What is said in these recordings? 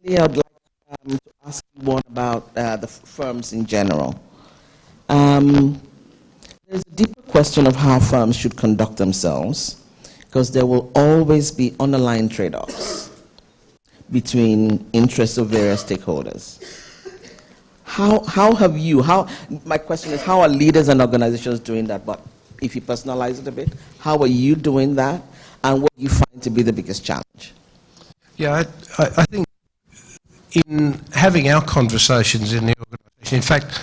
Today I'd like to ask you more about the firms in general. There's a deeper question of how firms should conduct themselves, because there will always be underlying trade-offs between interests of various stakeholders. My question is, how are leaders and organizations doing that? But if you personalize it a bit, how are you doing that? And what do you find to be the biggest challenge? Yeah, I think in having our conversations in the organisation, in fact,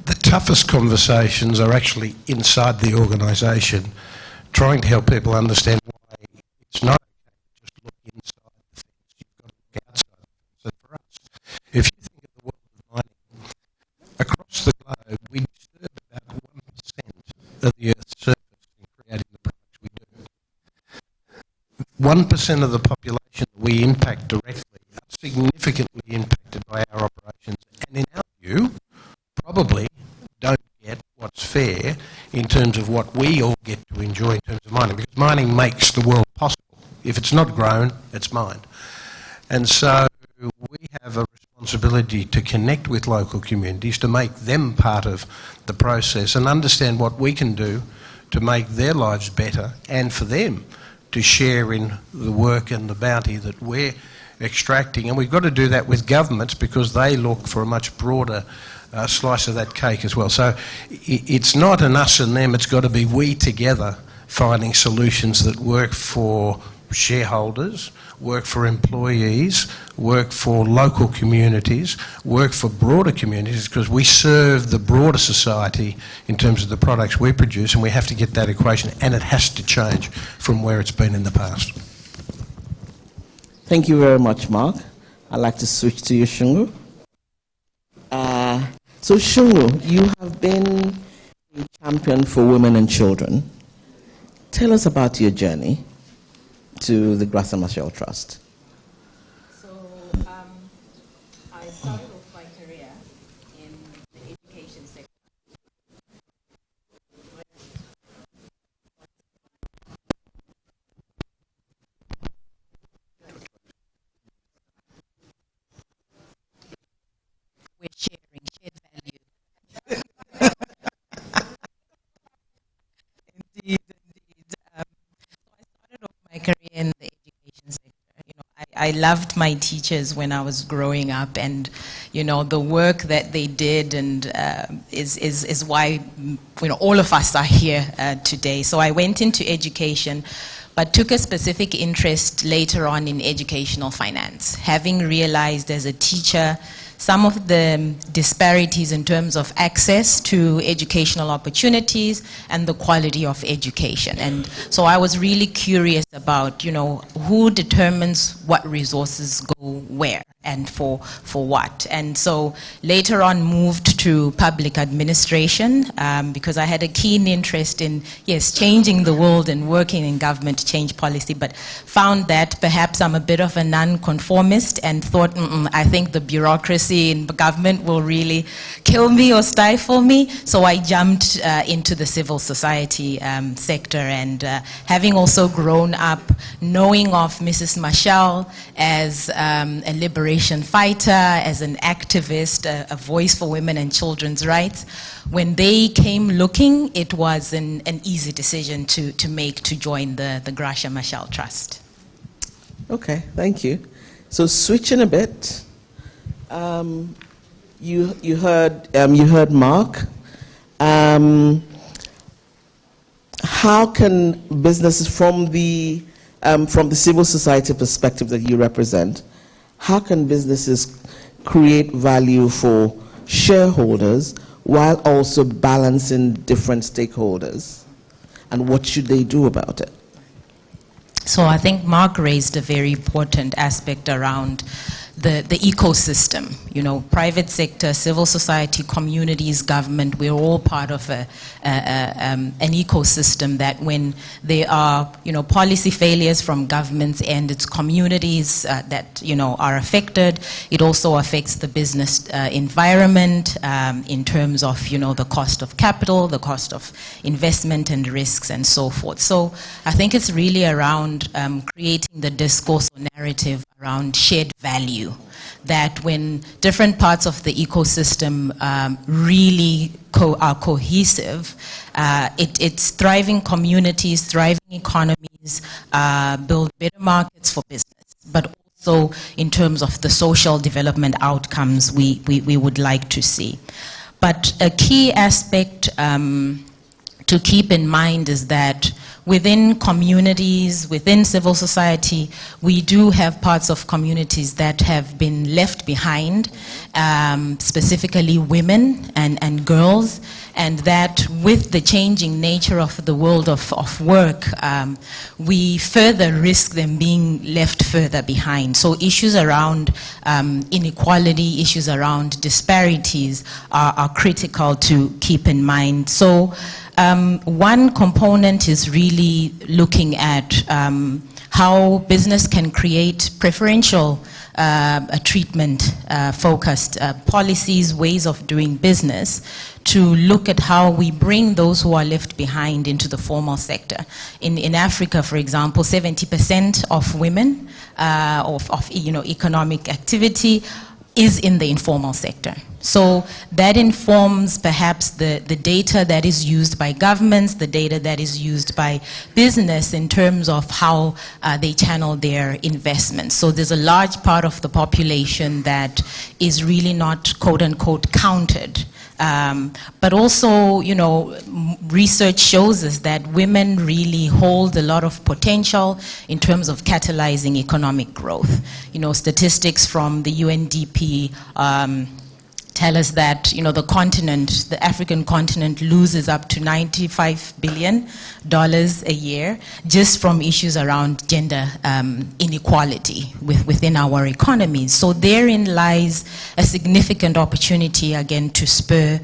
the toughest conversations are actually inside the organisation, trying to help people understand why it's not okay to just look inside the fence, you've got to look outside. So for us, if you think of the world of mining, across the globe, we disturb about 1% of the Earth's surface in creating the products we do. 1% of the population that we impact directly are significantly impacted by our operations, and in our view, probably don't get what's fair in terms of what we all get to enjoy in terms of mining, because mining makes the world possible. If it's not grown, it's mined. And so we have a responsibility to connect with local communities, to make them part of the process and understand what we can do to make their lives better, and for them to share in the work and the bounty that we're extracting. And we've got to do that with governments, because they look for a much broader slice of that cake as well. So it's not an us and them, it's got to be we together finding solutions that work for shareholders, work for employees, work for local communities, work for broader communities, because we serve the broader society in terms of the products we produce, and we have to get that equation, and it has to change from where it's been in the past. Thank you very much, Mark. I'd like to switch to you, Shungu. So Shungu, you have been a champion for women and children. Tell us about your journey to the Graça Machel Trust. So I started off my career in the education sector. We're sharing shared value. Indeed. So I started off my career in the education sector. You know, I loved my teachers when I was growing up, and you know, the work that they did, and is why, you know, all of us are here today. So I went into education, but took a specific interest later on in educational finance, having realized as a teacher some of the disparities in terms of access to educational opportunities and the quality of education. And so I was really curious about, you know, who determines what resources go where and for what. And so later on moved to public administration because I had a keen interest in, yes, changing the world and working in government to change policy, but found that perhaps I'm a bit of a nonconformist and thought, I think the bureaucracy in government will really kill me or stifle me. So I jumped into the civil society sector, and having also grown up knowing of Mrs. Machel as a liberation fighter, as an activist, a voice for women and children's rights, when they came looking, it was an easy decision to make to join the Graça Machel Trust. Okay, thank you. So switching a bit, you heard Mark. How can businesses from the civil society perspective that you represent, how can businesses create value for shareholders while also balancing different stakeholders? And what should they do about it? So I think Mark raised a very important aspect around the ecosystem. You know, private sector, civil society, communities, government, we're all part of an ecosystem that when there are, you know, policy failures from governments and its communities that, you know, are affected, it also affects the business environment in terms of, you know, the cost of capital, the cost of investment and risks and so forth. So I think it's really around creating the discourse or narrative around shared value, that when different parts of the ecosystem really are cohesive, it's thriving communities, thriving economies, build better markets for business, but also in terms of the social development outcomes we would like to see. But a key aspect to keep in mind is that within communities, within civil society, we do have parts of communities that have been left behind, specifically women and girls, and that with the changing nature of the world of work, we further risk them being left further behind. So issues around inequality, issues around disparities are critical to keep in mind. So one component is really looking at how business can create preferential treatment focused policies, ways of doing business, to look at how we bring those who are left behind into the formal sector. In Africa, for example, 70% of women of economic activity is in the informal sector. So that informs perhaps the data that is used by governments, the data that is used by business in terms of how they channel their investments. So there's a large part of the population that is really not quote unquote counted. But also, research shows us that women really hold a lot of potential in terms of catalyzing economic growth. Statistics from the UNDP tell us that the African continent loses up to $95 billion a year just from issues around gender inequality within our economies. So therein lies a significant opportunity again to spur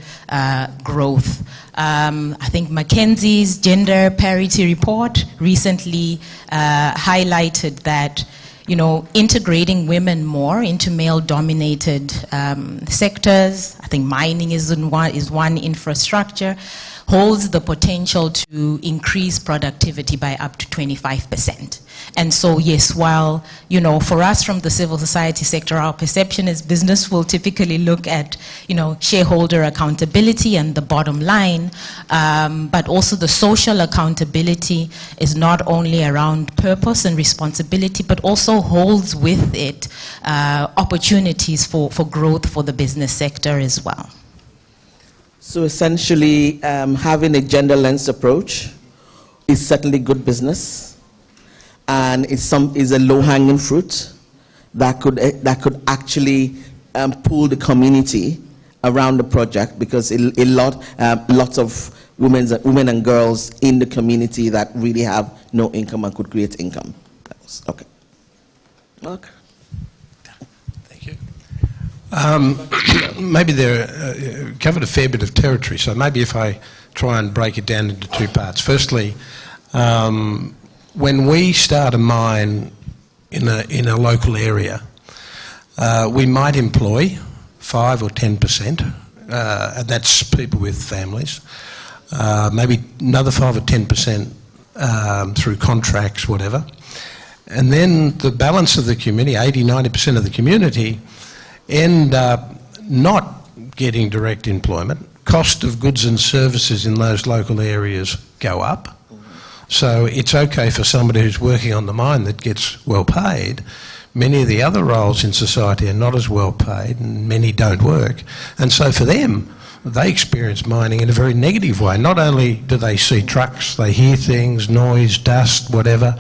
growth. I think McKinsey's gender parity report recently highlighted that integrating women more into male-dominated sectors, I think mining is one infrastructure, holds the potential to increase productivity by up to 25%. And so, yes, while, for us from the civil society sector, our perception is business will typically look at, shareholder accountability and the bottom line, but also the social accountability is not only around purpose and responsibility, but also holds with it opportunities for growth for the business sector as well. So essentially, having a gender-lensed approach is certainly good business, and it's a low-hanging fruit that could actually pull the community around the project, because lots of women and girls in the community that really have no income and could create income. Okay. Mark. Maybe they're covered a fair bit of territory, so maybe if I try and break it down into two parts. Firstly, when we start a mine in a local area, we might employ 5 or 10%, and that's people with families. Maybe another 5 or 10% through contracts, whatever. And then the balance of the community, 80, 90% of the community, end up not getting direct employment. Cost of goods and services in those local areas go up. So it's okay for somebody who's working on the mine that gets well paid. Many of the other roles in society are not as well paid, and many don't work. And so for them, they experience mining in a very negative way. Not only do they see trucks, they hear things, noise, dust, whatever.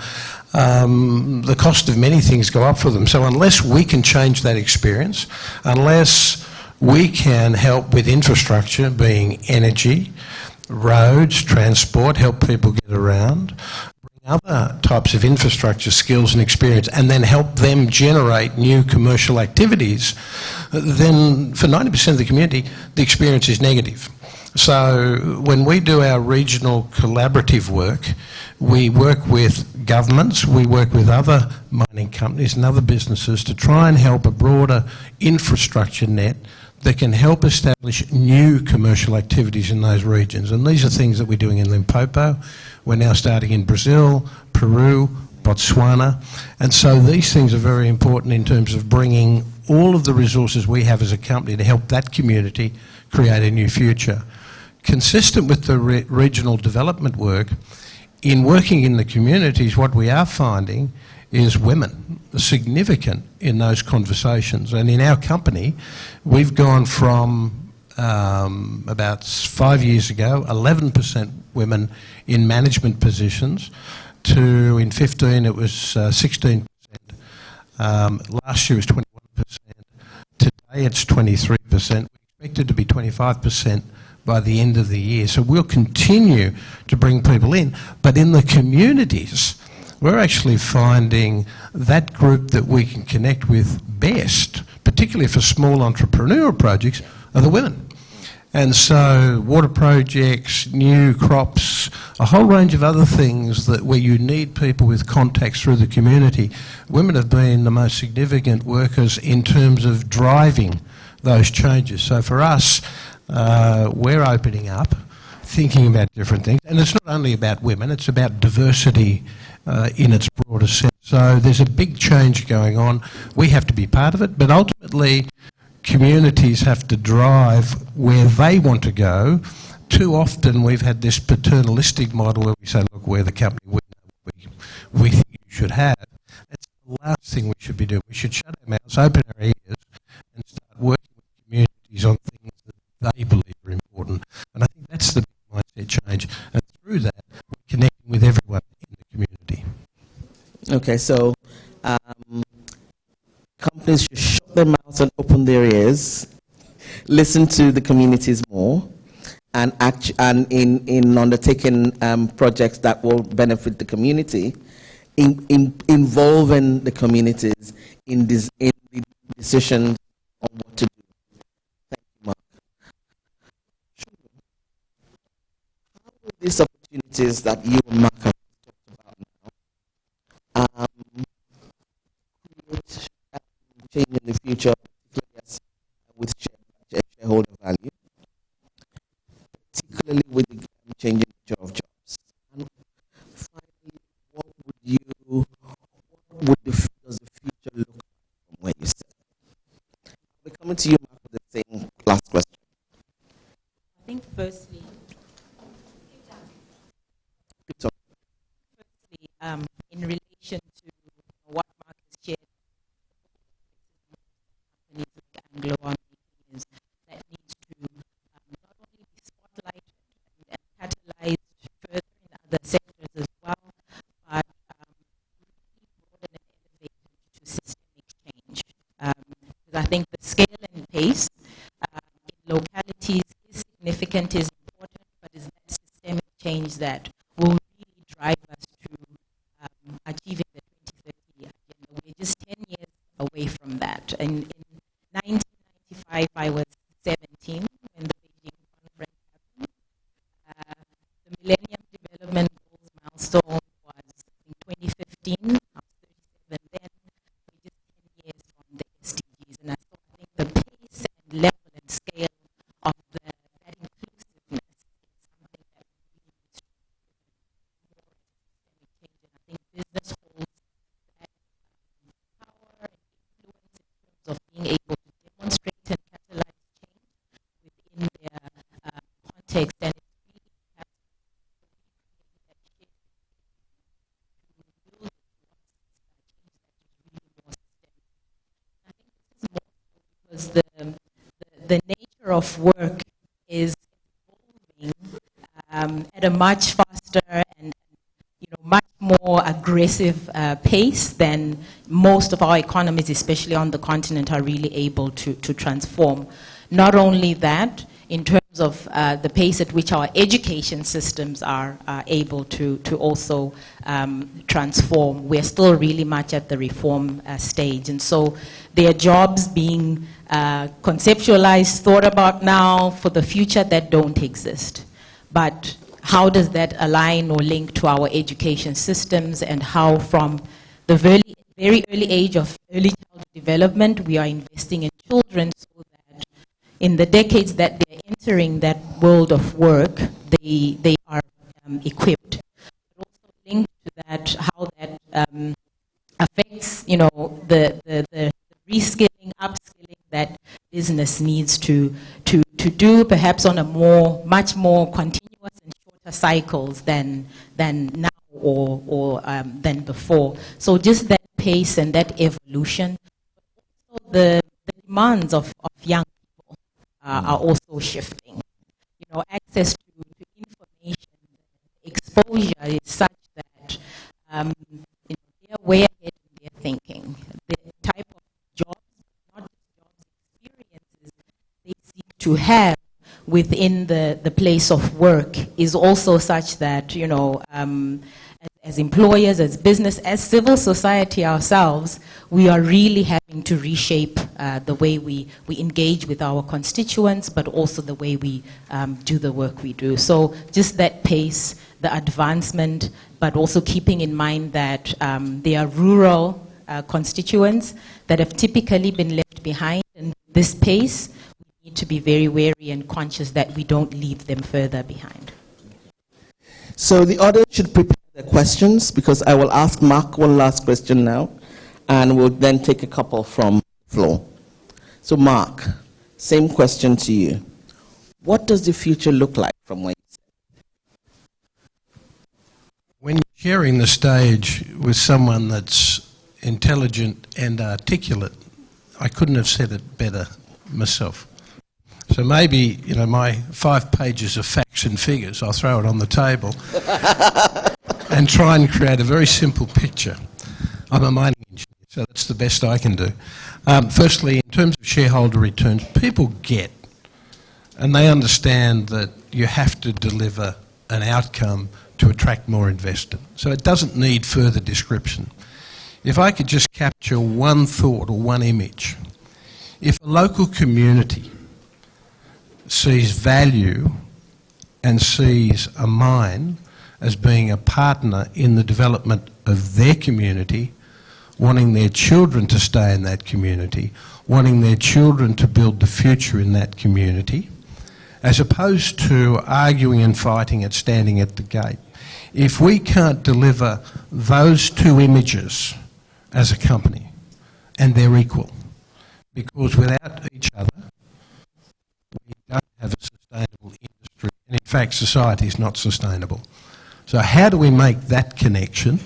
The cost of many things go up for them. So unless we can change that experience, unless we can help with infrastructure, being energy, roads, transport, help people get around, bring other types of infrastructure skills and experience, and then help them generate new commercial activities, then for 90% of the community, the experience is negative. So when we do our regional collaborative work, we work with governments, we work with other mining companies and other businesses to try and help a broader infrastructure net that can help establish new commercial activities in those regions. And these are things that we're doing in Limpopo. We're now starting in Brazil, Peru, Botswana. And so these things are very important in terms of bringing all of the resources we have as a company to help that community create a new future. Consistent with the regional development work, in working in the communities, what we are finding is women are significant in those conversations. And in our company, we've gone from about 5 years ago, 11% women in management positions, to in 15 it was 16%. Last year it was 21%. Today it's 23%. We expect it to be 25% by the end of the year. So we'll continue to bring people in. But in the communities, we're actually finding that group that we can connect with best, particularly for small entrepreneurial projects, are the women. And so water projects, new crops, a whole range of other things that where you need people with contacts through the community. Women have been the most significant workers in terms of driving those changes. So for us, we're opening up, thinking about different things. And it's not only about women, it's about diversity in its broader sense. So there's a big change going on. We have to be part of it, but ultimately communities have to drive where they want to go. Too often we've had this paternalistic model where we say, look, we're the company, we think you should have. That's the last thing we should be doing. We should shut our mouths, open our ears, and start working with communities on things that they believe are important. And I think that's the big mindset change. And through that, we're connecting with everyone in the community. Okay, so companies should shut their mouths and open their ears, listen to the communities more, and in undertaking projects that will benefit the community, involving the communities in the decisions on what to do. Thank you, Mark. How will these opportunities that you and Mark have talked about now create change in the future, particularly with shareholder value, particularly with the changing nature of jobs? And finally, what does the future look like from where you sit? We're coming to you, Mark, with the same last question. I think firstly, in relation to what Mark has shared, companies like Anglo are making is that needs to not only be spotlighted and catalyzed further in other sectors as well, but really broaden and elevate to systemic change. Because I think the scale and pace in localities is significant, is important, but it's that systemic change that will really drive us to achieving the 2030 agenda. We're just 10 years away from that. And in 1995, I was 17 when the Beijing conference happened. The Millennium Development Goals milestone was in 2015. I was 37 then. We're just 10 years from the SDGs. And so I think the pace and level and scale of that inclusiveness is something that we really need to more systemic change. And I think business holds that power and influence in terms of being able to demonstrate and catalyze change within their context, and it really has to be that shift to build towards change that is really more systemic. I think this is more because the nature of work is evolving at a much faster and much more aggressive pace than most of our economies, especially on the continent, are really able to transform. Not only that, in terms of the pace at which our education systems are able to also transform, we're still really much at the reform stage. And so there are jobs being conceptualized, thought about now for the future that don't exist. But how does that align or link to our education systems, and how from the very early age of early childhood development we are investing in children so that in the decades that they're entering that world of work, they are equipped. But also linked to that, how that affects, the reskilling, upskilling that business needs to do, perhaps on a much more continuous and shorter cycles than now or than before. So just that pace and that evolution. Also the demands of young people are also shifting. Access to information, exposure is such that they're way ahead in their thinking. The type of jobs, not just jobs, experiences they seek to have within the place of work is also such that, as employers, as business, as civil society ourselves, we are really having to reshape the way we engage with our constituents, but also the way we do the work we do. So just that pace, the advancement, but also keeping in mind that there are rural constituents that have typically been left behind, and this pace, we need to be very wary and conscious that we don't leave them further behind. So the audience should prepare their questions, because I will ask Mark one last question now, and we'll then take a couple from the floor. So Mark, same question to you. What does the future look like from where you sit? When you're sharing the stage with someone that's intelligent and articulate, I couldn't have said it better myself. So maybe, my 5 pages of facts and figures, I'll throw it on the table and try and create a very simple picture. I'm a mining engineer, so that's the best I can do. Firstly, in terms of shareholder returns, people get and they understand that you have to deliver an outcome to attract more investment. So it doesn't need further description. If I could just capture one thought or one image, if a local community sees value and sees a mine as being a partner in the development of their community, wanting their children to stay in that community, wanting their children to build the future in that community, as opposed to arguing and fighting and standing at the gate. If we can't deliver those two images as a company, and they're equal, because without each other, we don't have a sustainable industry, and in fact society is not sustainable. So how do we make that connection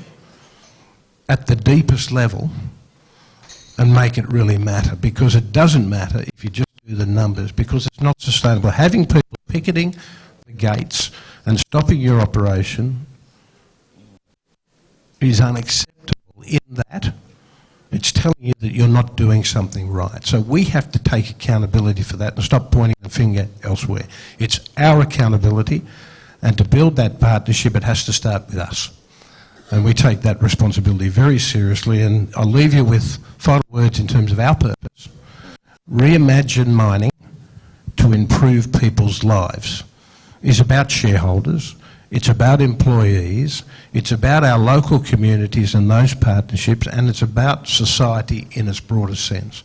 at the deepest level and make it really matter? Because it doesn't matter if you just do the numbers, because it's not sustainable. Having people picketing the gates and stopping your operation is unacceptable in that it's telling you that you're not doing something right. So we have to take accountability for that and stop pointing the finger elsewhere. It's our accountability, and to build that partnership, it has to start with us. And we take that responsibility very seriously, and I'll leave you with final words in terms of our purpose. Reimagine mining to improve people's lives is about shareholders, it's about employees, it's about our local communities and those partnerships, and it's about society in its broader sense.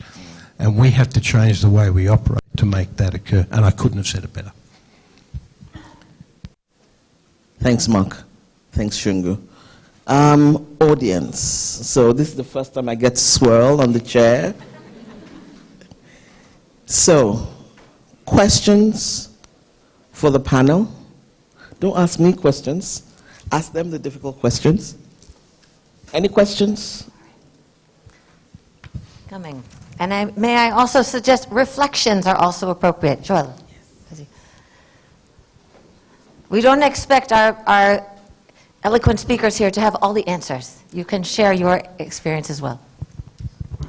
And we have to change the way we operate to make that occur, and I couldn't have said it better. Thanks, Mark. Thanks, Shungu. Audience. So this is the first time I get to swirl on the chair. So, questions for the panel? Don't ask me questions. Ask them the difficult questions. Any questions? Coming. And may I also suggest reflections are also appropriate. Joel. We don't expect our eloquent speakers here to have all the answers. You can share your experience as well.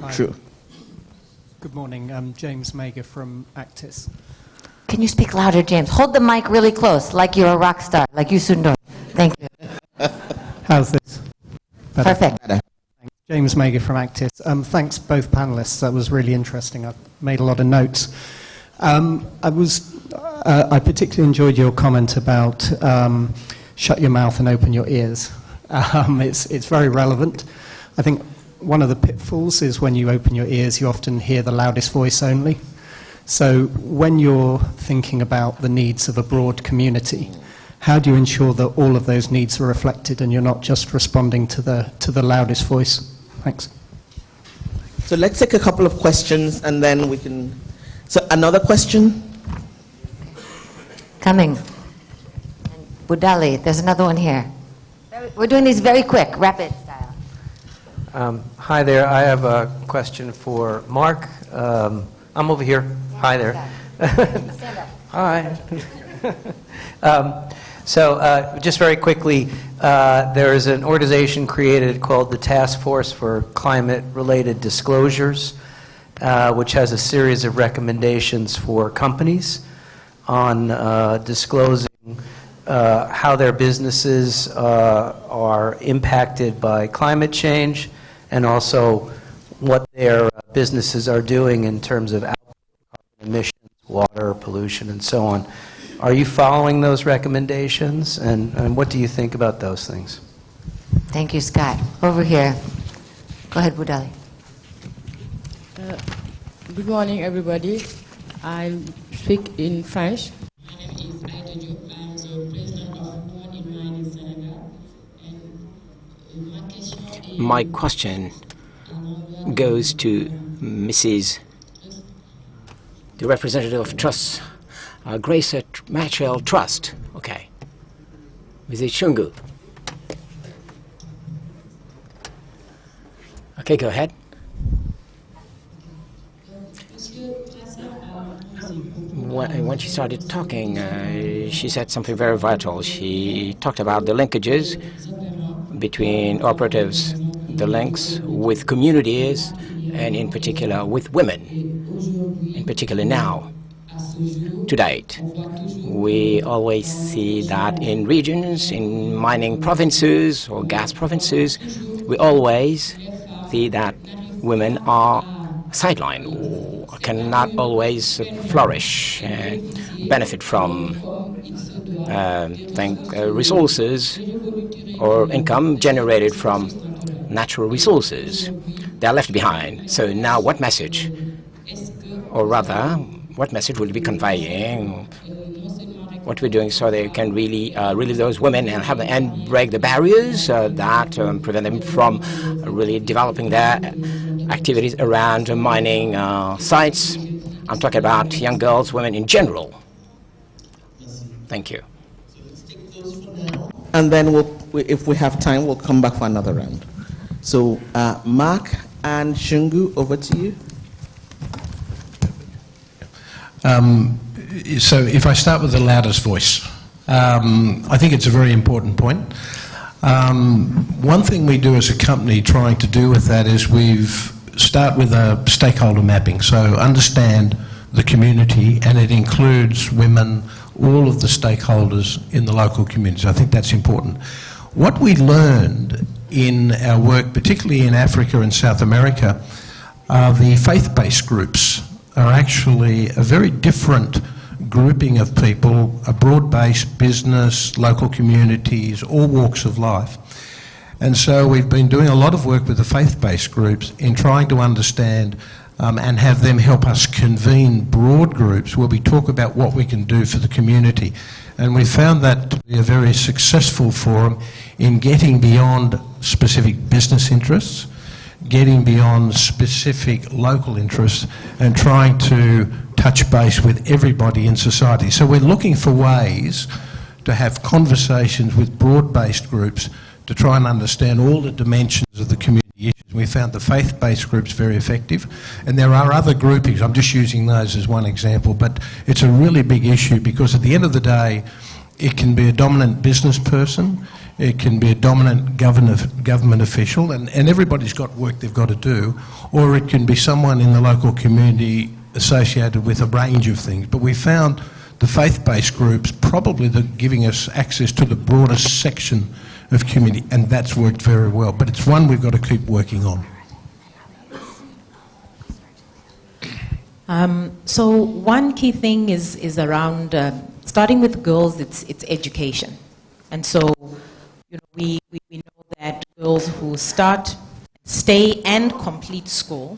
Hi. Sure. Good morning. I'm James Mager from Actis. Can you speak louder, James? Hold the mic really close, like you're a rock star, like you soon do. Thank you. How's this? Better? Perfect. Thanks. James Mager from Actis. Thanks both panelists. That was really interesting. I've made a lot of notes. I particularly enjoyed your comment about shut your mouth and open your ears. It's very relevant. I think one of the pitfalls is when you open your ears, you often hear the loudest voice only. So when you're thinking about the needs of a broad community, How do you ensure that all of those needs are reflected and you're not just responding to the loudest voice? Thanks. So let's take a couple of questions and then we can... So another question? Coming. Budali, there's another one here. We're doing these very quick, rapid style. Hi there. I have a question for Mark. I'm over here. Yeah, hi there. Stand up. Hi. So just very quickly, there is an organization created called the Task Force for Climate-Related Disclosures, which has a series of recommendations for companies on disclosing how their businesses are impacted by climate change, and also what their businesses are doing in terms of emissions, water pollution, and so on. Are you following those recommendations, and what do you think about those things? Thank you, Scott. Over here. Go ahead, Budali. Good morning, everybody. I speak in French. My question goes to Mrs. the representative of Trust, Grace Matchell Trust. Okay. Mrs. Shungu. Okay, go ahead. When she started talking, she said something very vital. She talked about the linkages between operatives, the links with communities, and in particular with women, in particular now. To date, we always see that in regions, in mining provinces or gas provinces, we always see that women are sidelined or cannot always flourish and benefit from resources or income generated from natural resources. They are left behind. So now what message, or rather, what message will you be conveying? What we're doing so they can really release those women and break the barriers that prevent them from really developing their activities around mining sites. I'm talking about young girls, women in general. Thank you. And then if we have time, we'll come back for another round. So Mark and Shungu, over to you. So if I start with the loudest voice, I think it's a very important point. One thing we do as a company trying to do with that is start with a stakeholder mapping. So understand the community, and it includes women, all of the stakeholders in the local communities. I think that's important. What we learned in our work, particularly in Africa and South America, the faith-based groups are actually a very different grouping of people, a broad-based business, local communities, all walks of life. And so we've been doing a lot of work with the faith-based groups in trying to understand and have them help us convene broad groups where we talk about what we can do for the community. And we found that to be a very successful forum in getting beyond specific business interests, getting beyond specific local interests, and trying to touch base with everybody in society. So we're looking for ways to have conversations with broad-based groups to try and understand all the dimensions of the community issues. We found the faith-based groups very effective, and there are other groupings. I'm just using those as one example, but it's a really big issue because at the end of the day, it can be a dominant business person, it can be a dominant government official, and everybody's got work they've got to do, or it can be someone in the local community associated with a range of things. But we found the faith-based groups probably giving us access to the broadest section of community, and that's worked very well. But it's one we've got to keep working on. So one key thing is around starting with girls. It's education, and so we know that girls who start, stay, and complete school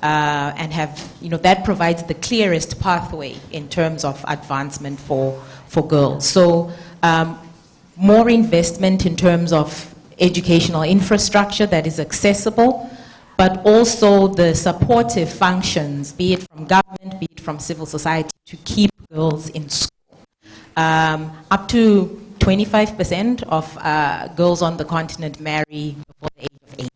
and have, that provides the clearest pathway in terms of advancement for girls. So more investment in terms of educational infrastructure that is accessible, but also the supportive functions, be it from government, be it from civil society, to keep girls in school. Up to 25% of girls on the continent marry before the age of 8.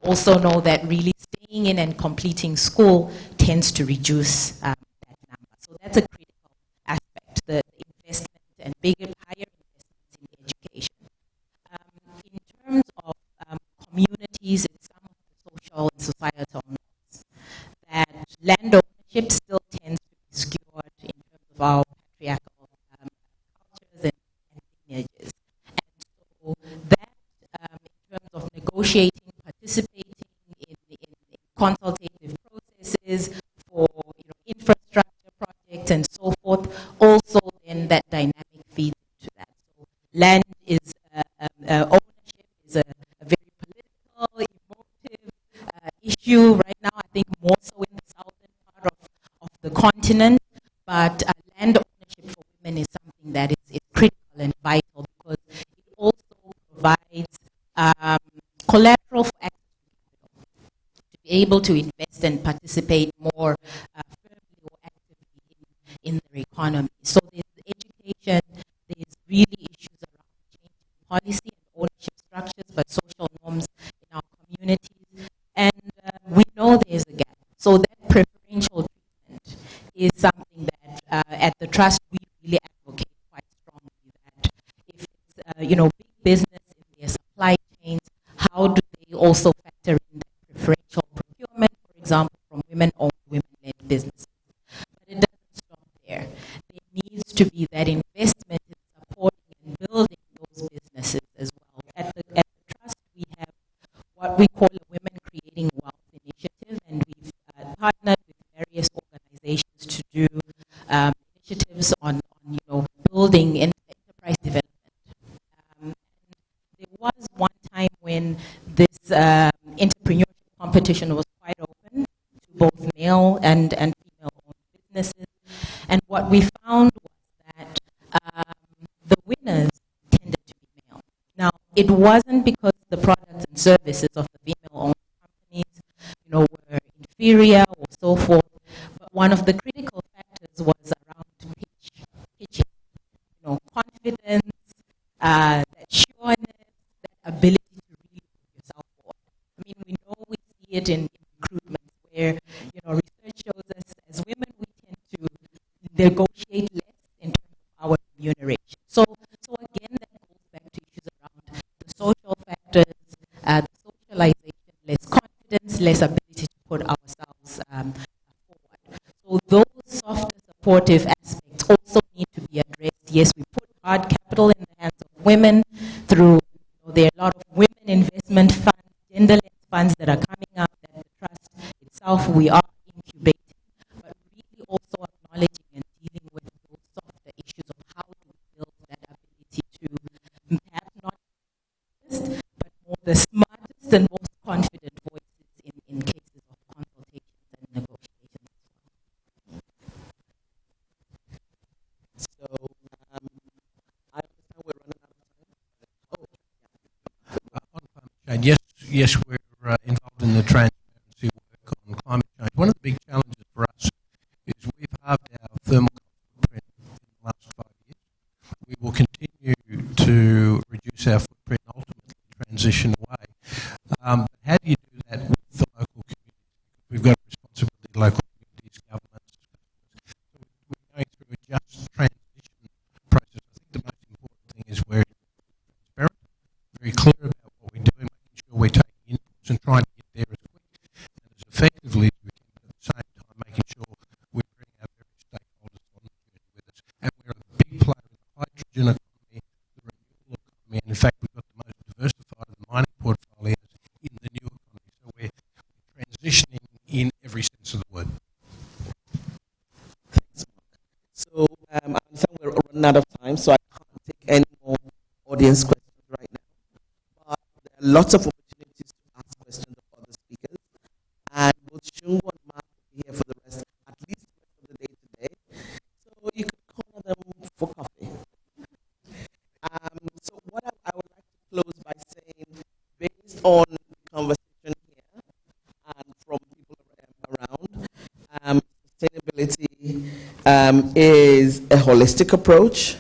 Also know that really staying in and completing school tends to reduce that number. So that's a critical aspect, the investment and higher investments in education. In terms of communities and some of the social and societal norms, that land ownership still tends to be skewed in terms of our patriarchal cultures and lineages. And so that, in terms of negotiating, participating in consultative processes for infrastructure projects and so forth, also then that dynamic feeds into that. So land is ownership is a very political, emotive issue right now, I think more so in the southern part of the continent, but land ownership for women is something that is critical and vital, because it also provides collateral for access to be able to invest and participate more firmly or actively in their economy. So there's education, there's really issues around changing policy and ownership structures, but social norms in our communities. And we know there's a gap. So that preferential treatment is something that at the Trust we really advocate quite strongly, that if it's big business in their supply chains, how do they also factor in that preferential procurement, for example, from women-owned, women-led businesses? But it doesn't stop there. There needs to be that investment in supporting and building those businesses as well. At the Trust, we have what we call a Women Creating Wealth initiative, and we've partnered with various organizations to do initiatives on building enterprise development. There was one time when this entrepreneurship competition was quite open to both male and female-owned businesses, and what we found was that the winners tended to be male. Now, it wasn't because the products and services of the female-owned companies, were inferior or so forth, but one of the critical factors was around pitching, confidence, that sureness, that ability to really put yourself forward. I mean, we know we see it in recruitment, where research shows us as women we tend to negotiate less in terms of our remuneration. So again, that goes back to issues around the social factors, the socialization, less confidence, less ability to put ourselves forward. So those softer supportive aspects also need to be addressed. Yes, we put hard capital in the hands of women through, there are a lot of women investment funds, gender-led funds that are coming up, that the Trust itself we are incubating, but really also acknowledging and dealing with those softer issues of how to build that ability to perhaps not just, but more the smartest and most confident voices in cases of consultations and negotiations. So I understand we're running out of time. And yes, we're involved in the transparency work on climate change. One of the big challenges for us is we've halved our thermal footprint in the last 5 years. We will continue to reduce our footprint and ultimately transition away. But how do you do that with the local communities? We've got a responsibility to local communities, governments, customers. So we're going through a just transition process. I think the most important thing is we're transparent, very clear about what we're doing, making sure we're taking inputs and trying to get there as quick and as effectively as we can, but at the same time making sure we bring our various stakeholders on the journey with us. And we're a big player in the hydrogen economy, the renewable economy, and in fact we've got the most diversified of the mining portfolios in the new economy. So we're transitioning in every sense of the word. Thanks, Mark. So I understand we're running out of time, so I can't take any more audience questions right now. But there are lots of opportunities to ask questions of other speakers. is a holistic approach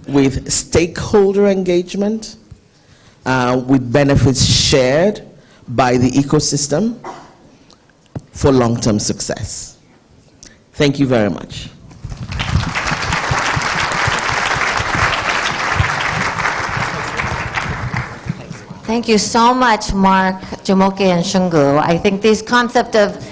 with stakeholder engagement, with benefits shared by the ecosystem for long-term success. Thank you very much. Thank you so much, Mark, Jumoke, and Shungu. I think this concept of